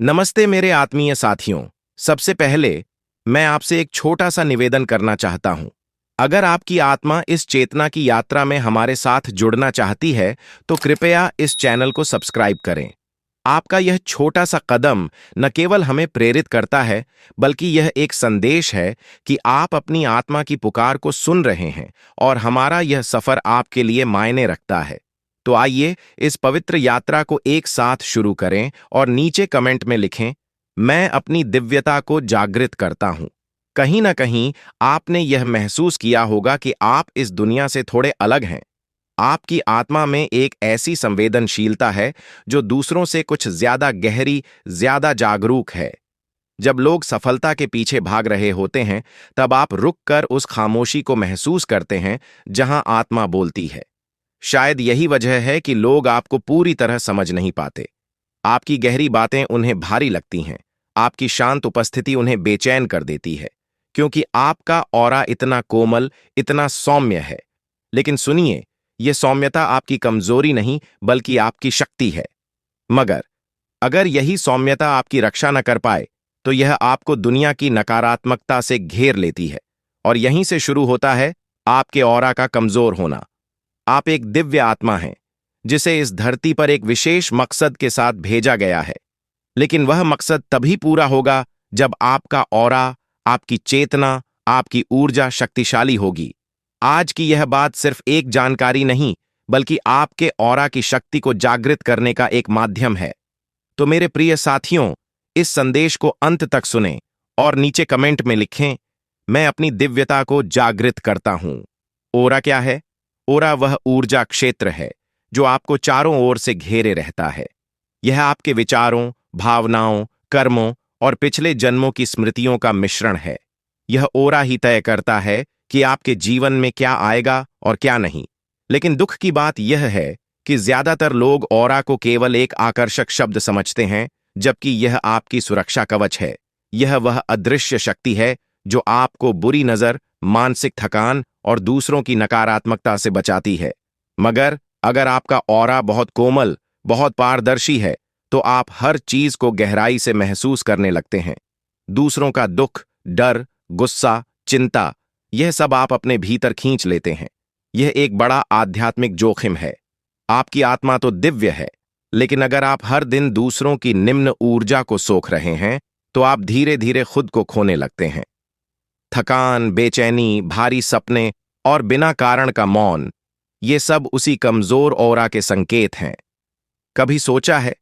नमस्ते मेरे आत्मीय साथियों। सबसे पहले मैं आपसे एक छोटा सा निवेदन करना चाहता हूं। अगर आपकी आत्मा इस चेतना की यात्रा में हमारे साथ जुड़ना चाहती है तो कृपया इस चैनल को सब्सक्राइब करें। आपका यह छोटा सा कदम न केवल हमें प्रेरित करता है, बल्कि यह एक संदेश है कि आप अपनी आत्मा की पुकार को सुन रहे हैं और हमारा यह सफर आपके लिए मायने रखता है। तो आइए इस पवित्र यात्रा को एक साथ शुरू करें और नीचे कमेंट में लिखें, मैं अपनी दिव्यता को जागृत करता हूं। कहीं ना कहीं आपने यह महसूस किया होगा कि आप इस दुनिया से थोड़े अलग हैं। आपकी आत्मा में एक ऐसी संवेदनशीलता है जो दूसरों से कुछ ज्यादा गहरी, ज्यादा जागरूक है। जब लोग सफलता के पीछे भाग रहे होते हैं, तब आप रुककर उस खामोशी को महसूस करते हैं जहां आत्मा बोलती है। शायद यही वजह है कि लोग आपको पूरी तरह समझ नहीं पाते। आपकी गहरी बातें उन्हें भारी लगती हैं, आपकी शांत उपस्थिति उन्हें बेचैन कर देती है, क्योंकि आपका ऑरा इतना कोमल, इतना सौम्य है। लेकिन सुनिए, यह सौम्यता आपकी कमजोरी नहीं, बल्कि आपकी शक्ति है। मगर अगर यही सौम्यता आपकी रक्षा न कर पाए, तो यह आपको दुनिया की नकारात्मकता से घेर लेती है। और यहीं से शुरू होता है आपके ऑरा का कमजोर होना। आप एक दिव्य आत्मा हैं, जिसे इस धरती पर एक विशेष मकसद के साथ भेजा गया है। लेकिन वह मकसद तभी पूरा होगा जब आपका ऑरा, आपकी चेतना, आपकी ऊर्जा शक्तिशाली होगी। आज की यह बात सिर्फ एक जानकारी नहीं, बल्कि आपके ऑरा की शक्ति को जागृत करने का एक माध्यम है। तो मेरे प्रिय साथियों, इस संदेश को अंत तक सुनें और नीचे कमेंट में लिखें, मैं अपनी दिव्यता को जागृत करता हूं। ओरा क्या है? ओरा वह ऊर्जा क्षेत्र है जो आपको चारों ओर से घेरे रहता है। यह आपके विचारों, भावनाओं, कर्मों और पिछले जन्मों की स्मृतियों का मिश्रण है। यह ओरा ही तय करता है कि आपके जीवन में क्या आएगा और क्या नहीं। लेकिन दुख की बात यह है कि ज्यादातर लोग ओरा को केवल एक आकर्षक शब्द समझते हैं, जबकि यह आपकी सुरक्षा कवच है। यह वह अदृश्य शक्ति है जो आपको बुरी नजर, मानसिक थकान और दूसरों की नकारात्मकता से बचाती है। मगर अगर आपका ऑरा बहुत कोमल, बहुत पारदर्शी है, तो आप हर चीज को गहराई से महसूस करने लगते हैं। दूसरों का दुख, डर, गुस्सा, चिंता, यह सब आप अपने भीतर खींच लेते हैं। यह एक बड़ा आध्यात्मिक जोखिम है। आपकी आत्मा तो दिव्य है, लेकिन अगर आप हर दिन दूसरों की निम्न ऊर्जा को सोख रहे हैं, तो आप धीरे धीरे खुद को खोने लगते हैं। थकान, बेचैनी, भारी सपने और बिना कारण का मौन, ये सब उसी कमजोर ऑरा के संकेत हैं। कभी सोचा है,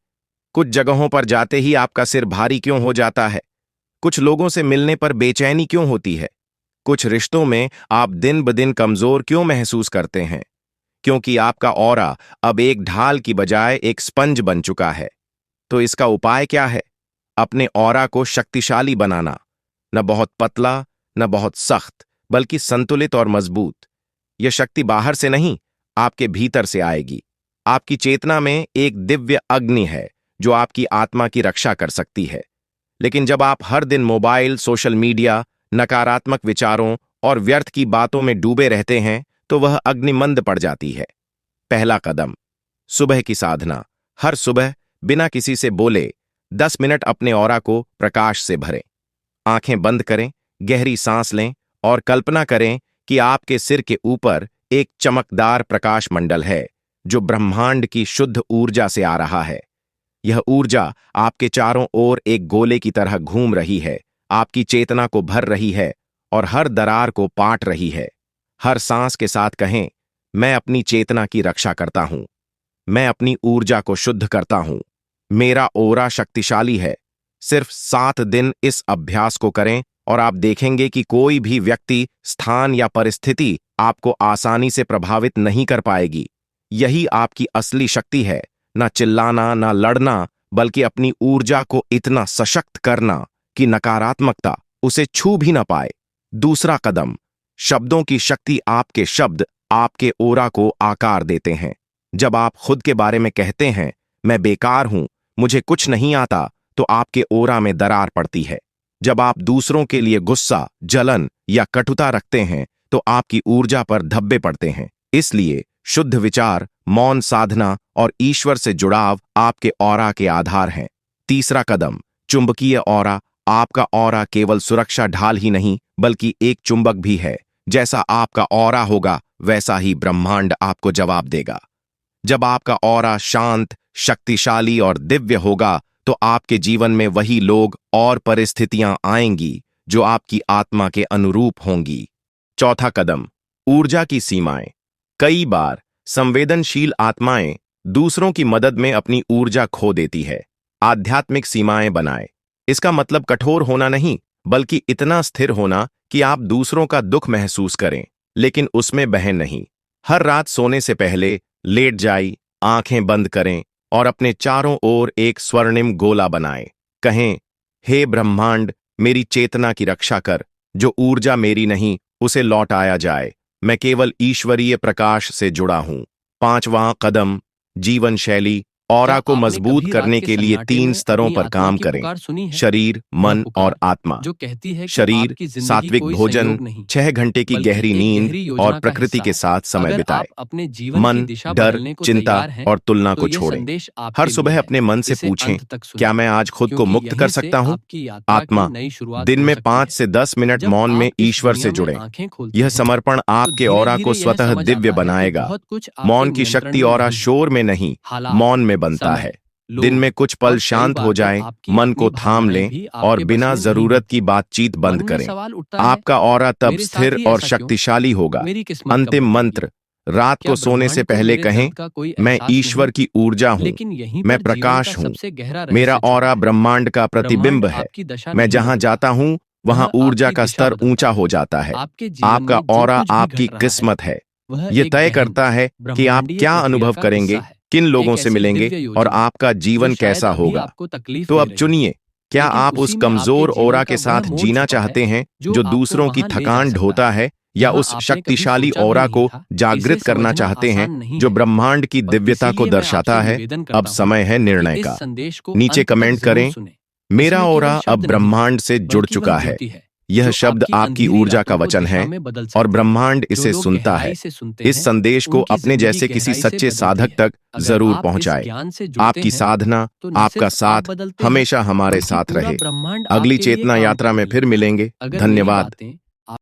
कुछ जगहों पर जाते ही आपका सिर भारी क्यों हो जाता है? कुछ लोगों से मिलने पर बेचैनी क्यों होती है? कुछ रिश्तों में आप दिन ब दिन कमजोर क्यों महसूस करते हैं? क्योंकि आपका ऑरा अब एक ढाल की बजाय एक स्पंज बन चुका है। तो इसका उपाय क्या है? अपने ऑरा को शक्तिशाली बनाना। न बहुत पतला, न बहुत सख्त, बल्कि संतुलित और मजबूत। यह शक्ति बाहर से नहीं, आपके भीतर से आएगी। आपकी चेतना में एक दिव्य अग्नि है जो आपकी आत्मा की रक्षा कर सकती है। लेकिन जब आप हर दिन मोबाइल, सोशल मीडिया, नकारात्मक विचारों और व्यर्थ की बातों में डूबे रहते हैं, तो वह अग्नि मंद पड़ जाती है। पहला कदम, सुबह की साधना। हर सुबह बिना किसी से बोले 10 मिनट अपने ऑरा को प्रकाश से भरें। आंखें बंद करें, गहरी सांस लें और कल्पना करें कि आपके सिर के ऊपर एक चमकदार प्रकाश मंडल है जो ब्रह्मांड की शुद्ध ऊर्जा से आ रहा है। यह ऊर्जा आपके चारों ओर एक गोले की तरह घूम रही है, आपकी चेतना को भर रही है और हर दरार को पाट रही है। हर सांस के साथ कहें, मैं अपनी चेतना की रक्षा करता हूं, मैं अपनी ऊर्जा को शुद्ध करता हूं, मेरा ओरा शक्तिशाली है। सिर्फ 7 दिन इस अभ्यास को करें और आप देखेंगे कि कोई भी व्यक्ति, स्थान या परिस्थिति आपको आसानी से प्रभावित नहीं कर पाएगी। यही आपकी असली शक्ति है, ना चिल्लाना, ना लड़ना, बल्कि अपनी ऊर्जा को इतना सशक्त करना कि नकारात्मकता उसे छू भी ना पाए। दूसरा कदम, शब्दों की शक्ति। आपके शब्द आपके ओरा को आकार देते हैं। जब आप खुद के बारे में कहते हैं, मैं बेकार हूं, मुझे कुछ नहीं आता, तो आपके ओरा में दरार पड़ती है। जब आप दूसरों के लिए गुस्सा, जलन या कटुता रखते हैं, तो आपकी ऊर्जा पर धब्बे पड़ते हैं। इसलिए शुद्ध विचार, मौन साधना और ईश्वर से जुड़ाव आपके ऑरा के आधार हैं। तीसरा कदम, चुंबकीय ऑरा। आपका ऑरा केवल सुरक्षा ढाल ही नहीं बल्कि एक चुंबक भी है। जैसा आपका ऑरा होगा वैसा ही ब्रह्मांड आपको जवाब देगा। जब आपका ऑरा शांत, शक्तिशाली और दिव्य होगा तो आपके जीवन में वही लोग और परिस्थितियां आएंगी जो आपकी आत्मा के अनुरूप होंगी। चौथा कदम, ऊर्जा की सीमाएं। कई बार संवेदनशील आत्माएं दूसरों की मदद में अपनी ऊर्जा खो देती है। आध्यात्मिक सीमाएं बनाएं। इसका मतलब कठोर होना नहीं बल्कि इतना स्थिर होना कि आप दूसरों का दुख महसूस करें लेकिन उसमें बहन नहीं। हर रात सोने से पहले लेट जाई, आंखें बंद करें और अपने चारों ओर एक स्वर्णिम गोला बनाएं। कहें, हे ब्रह्मांड, मेरी चेतना की रक्षा कर। जो ऊर्जा मेरी नहीं उसे लौटाया जाए। मैं केवल ईश्वरीय प्रकाश से जुड़ा हूं। पांचवां कदम, जीवन शैली। ऑरा को मजबूत करने के लिए 3 स्तरों पर काम करें: शरीर, मन और आत्मा। जो कहती है कि शरीर, आपकी जिंदगी सात्विक कोई भोजन, संयोग नहीं, 6 घंटे की बल्कि गहरी एक नींद गहरी योजना और का प्रकृति हिस्सा के है। साथ समय अगर बिताएं। आप अपने जीवन की मन, दिशा डर, बदलने को चिंता तैयार हैं, और तुलना तो को ये छोड़ें। संदेश आपके हर लिए सुबह है। अपने मन से इसे पूछें, अंत तक सुनें, क्या मैं आज खुद को क्योंकि मुक्त यहीं कर से सकता हूं? आपकी यात्रा की आत्मा, नई शुरुआत दिन हो में सकती 5 है। से 10 मिनट जब मौन में आप इस ईश्वर से दुनिया में जुड़ें। आंखें खोलते यह हैं, समर्पण तो आपके ऑरा धीरे-धीरे को यह स्वतः समझ दिव्य आता है कि बनाएगा। बहुत कुछ आपके मौन की नियंत्रण शक्ति में ऑरा नहीं है। शोर में नहीं, हालात, मौन में बनता समय, है। लोग दिन में कुछ पल और कई शांत बार हो तो जाएं, आपकी मन अपनी को थाम भावनाएं लें भी और आपके बस बिना में नहीं जरूरत की होती। बातचीत बंद मन में करें। सवाल उठता है, आपका ऑरा तब मेरे साथ स्थिर ही और ऐसा क्यों? शक्तिशाली होगा। मेरी किस्मत कब अंतिम बदलेगी? मंत्र, रात क्या को सोने से ब्रह्मांड को पहले मेरे कहें, दर्द का कोई मैं एहसास नहीं? ईश्वर की ऊर्जा हूं। लेकिन यहीं मैं पर जीवन का प्रकाश हूं। सबसे गहरा मेरा रहस्य छुपा ऑरा है। ब्रह्मांड का ब्रह्मांड प्रतिबिंब है। आपकी दशा मैं नहीं जहां बदलता, जाता हूं वह वहां ऊर्जा आपकी का दिशा स्तर बदलता ऊंचा है। हो जाता है। आपके जीवन आपका में जो ऑरा कुछ भी आपकी घट रहा है, किस्मत है। वह ये एक तय गहन करता है कि आप ब्रह्मांडीय क्या प्रक्रिया अनुभव का करेंगे, हिस्सा है। किन एक लोगों से ऐसी मिलेंगे दिव्य और योजना आपका जो जीवन शायद कैसा अभी होगा। आपको तकलीफ तो दे अब रही हो, चुनिए, क्या लेकिन आप उस उसी में आपके कमजोर जीवन ऑरा का के वह साथ मोड़ जीना छुपा है चाहते हैं जो जो आपको दूसरों की वहां ले जा थकान सकता ढोता है है, या जहां उस आपने कभी शक्तिशाली सोचा भी ऑरा नहीं को था। इसे जागृत करना समझना चाहते हैं आसान नहीं जो है, ब्रह्मांड की और दिव्यता को इसीलिए मैं दर्शाता आपसे है। निवेदन अब करता हूं समय है कि निर्णय इस का। संदेश को नीचे अंत तक कमेंट जरूर करें, सुने। मेरा इसमें केवल ऑरा अब शब्द नहीं, ब्रह्मांड से जुड़ बल्कि वह चुका है। ज्योति है यह जो शब्द आपकी आपकी अंधेरी ऊर्जा का रातों को वचन दिशा है में बदल और सकती है। ब्रह्मांड जो इसे लोग सुनता है। गहराई से सुनते इस हैं, संदेश को उनकी अपने जिंदगी जैसे किसी गहराई से सच्चे बदलती साधक है। तक अगर जरूर आप इस पहुंचाए। ज्ञान से जुड़ते आपकी हैं, साधना, तो न आपका सिर्फ आप साथ बदलते हैं, हमेशा हमारे बल्कि साथ पूरा रहे। ब्रह्मांड अगली आपके लिए चेतना काम यात्रा में करने फिर लगता है। मिलेंगे। अगर मेरी धन्यवाद। बातें